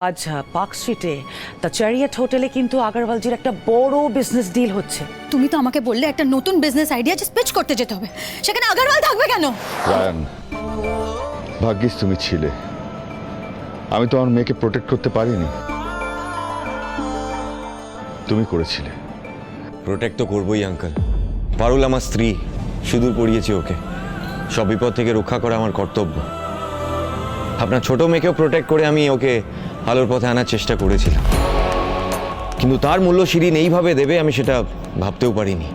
আজ পার্ক স্ট্রিটে the chariot হোটেলে কিন্তু আগারওয়ালজির একটা বড় বিজনেস ডিল হচ্ছে। তুমি তো আমাকে বললে একটা নতুন বিজনেস আইডিয়া জাস্ট পিচ করতে যেতে হবে, সেখানে আগারওয়াল থাকবে কেন? রায়ান, ভাগ্যিস তুমি ছিলে। আমি তো আমার মেয়েকে প্রোটেক্ট করতে পারিনি, তুমি করেছিলে। প্রোটেক্ট তো করবোই আঙ্কেল। পারুল আমার স্ত্রী, সুদূর পড়িয়েছি ওকে। সব বিপদ থেকে রক্ষা করা আমার কর্তব্য। আপনার ছোট মেয়েকেও প্রোটেক্ট করে আমি ওকে আলোর পথে আনার চেষ্টা করেছিলাম, কিন্তু তার মূল্য শিরিন এইভাবে দেবে আমি সেটা ভাবতেও পারিনি।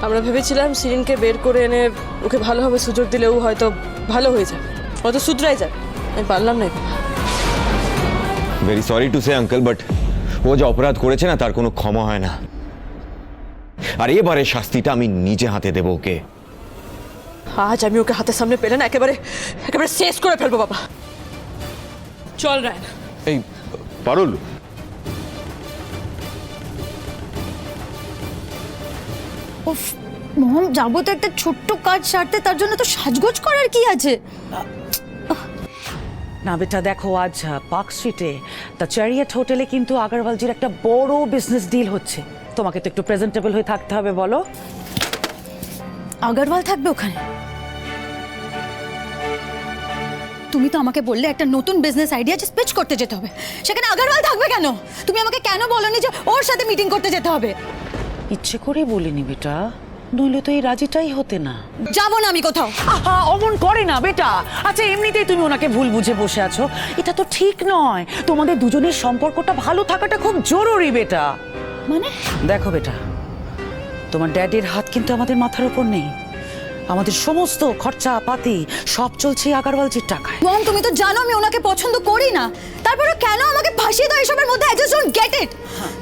আমরা ভেবেছিলাম শিরিনকে বের করে এনে ওকে ভালোভাবে সুযোগ দিলে ও হয়তো ভালো হয়ে যাবে, হয়তো শুধরাই যাবে। আমি পারলাম না। Very sorry to say uncle, but ও যে অপরাধ করেছে না তার কোনো ক্ষমা হয় না। আর এবারে শাস্তিটা আমি নিজে হাতে দেবো ওকে। আজ আমি ওকে হাতের সামনে পেলে না একেবারে একেবারে শেষ করে ফেলবো বাবা। চল রায়ন। এই পারুল, উফ মম, যাবো তো একটা ছোট্ট কাজ সারতে, তার জন্য তো সাজগোজ করার কি আছে? না বেটা, দেখো আজ পার্ক স্ট্রিটে দ্য চ্যারিয়েট হোটেলে কিন্তু আগারওয়ালজির একটা বড় বিজনেস ডিল হচ্ছে। তোমাকে তো একটু প্রেজেন্টেবল হয়ে থাকতে হবে, বলো। আগারওয়াল থাকবে ওখানে? তুমি তো আমাকে বললে একটা নতুন বিজনেস আইডিয়া জাস্ট পিচ করতে যেতে হবে, সেখানে আগারওয়াল থাকবে কেন? তুমি আমাকে কেন বলনি যে ওর সাথে মিটিং করতে যেতে হবে? ইচ্ছে করে বলিনি বেটা, নইলে তো এই রাজিটাই হতে না। যাবো না আমি কোথাও। আহা, অমন করে না বেটা। আচ্ছা, এমনিতেই তুমি ওনাকে ভুল বুঝে বসে আছো, এটা তো ঠিক নয়। তোমাদের দুজনের সম্পর্কটা ভালো থাকাটা খুব জরুরি বেটা। মানে? দেখো বেটা, তোমার ড্যাডির হাত কিন্তু আমাদের মাথার উপর নেই। আমাদের সমস্ত খরচা পাতি সব চলছে আগারওয়ালজির টাকায়। মম, তুমি তো জানো আমি ওনাকে পছন্দ করি না, তারপরে কেন আমাকে ফাঁসিয়ে দাও এসবের মধ্যে? I just don't get it.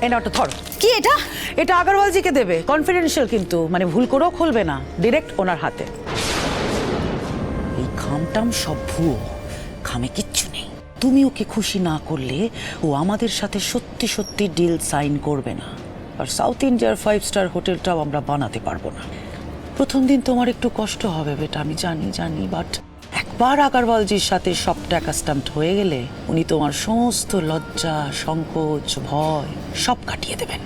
এটা ওটা ধরো। কি এটা? এটা আগারওয়ালজিকে দেবে, কনফিডেন্সিয়াল কিন্তু, মানে ভুল করেও খুলবে না, ডিরেক্ট ওনার হাতে। এই খামটাম সব ভুয়ো, খামে কিচ্ছু নেই। তুমি ওকে খুশি না করলে ও আমাদের সাথে সত্যি সত্যি ডিল সাইন করবে না। আর সাউথ ইন্ডিয়ার 5 স্টার হোটেলটাও আমরা বানাতে পারবো না। প্রথম দিন তোমার একটু কষ্ট হবে বেটা, আমি জানি, বাট একবার আগারওয়ালজির সাথে সবটা কাস্টমড হয়ে গেলে উনি তোমার সমস্ত লজ্জা, সংকোচ, ভয় সব কাটিয়ে দেবেন।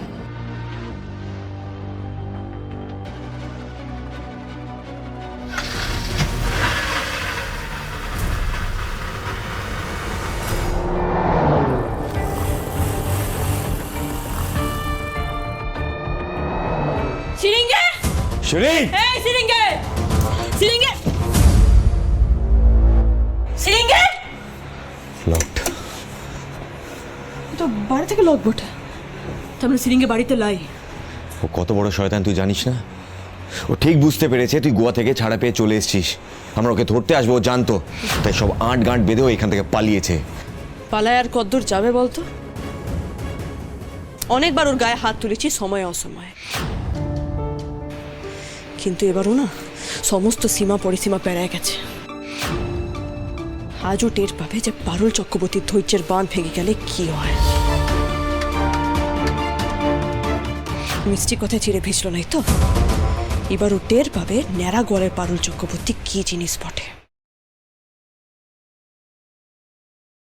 শিরিনকে! শিরিন! এই শিরিনকে! শিরিনকে! শিরিনকে! লকড। তো বাড়ি থেকে লক বটে, তারপরে শিরিনকে বাড়িতে লাই। ও কত বড় শয়তান তুই জানিস না? ও ঠিক বুঝতে পেরেছে তুই গোয়া থেকে ছাড়া পেয়ে চলে এসেছিস, আমরা ওকে ধরতে আসবো, ও জানতো। তাই সব আঁট গাঁট বেঁধেও এখান থেকে পালিয়েছে। পালায় আর কদ্দূর যাবে বলতো? অনেকবার ওর গায়ে হাত তুলেছি সময় অসময়ে, কিন্তু এবারও না সমস্ত সীমা পরিসীমা পেরিয়ে গেছে। আজও টের পাবে যে পারুল চক্রবর্তীর ধৈর্যের বাঁধ ভেঙে গেলে কি হয়। মিষ্টি কথায় চিড়ে ভিজল নাই তো, এবারও টের পাবে ন্যাড়া গড়ের পারুল চক্রবর্তী কি জিনিস বটে।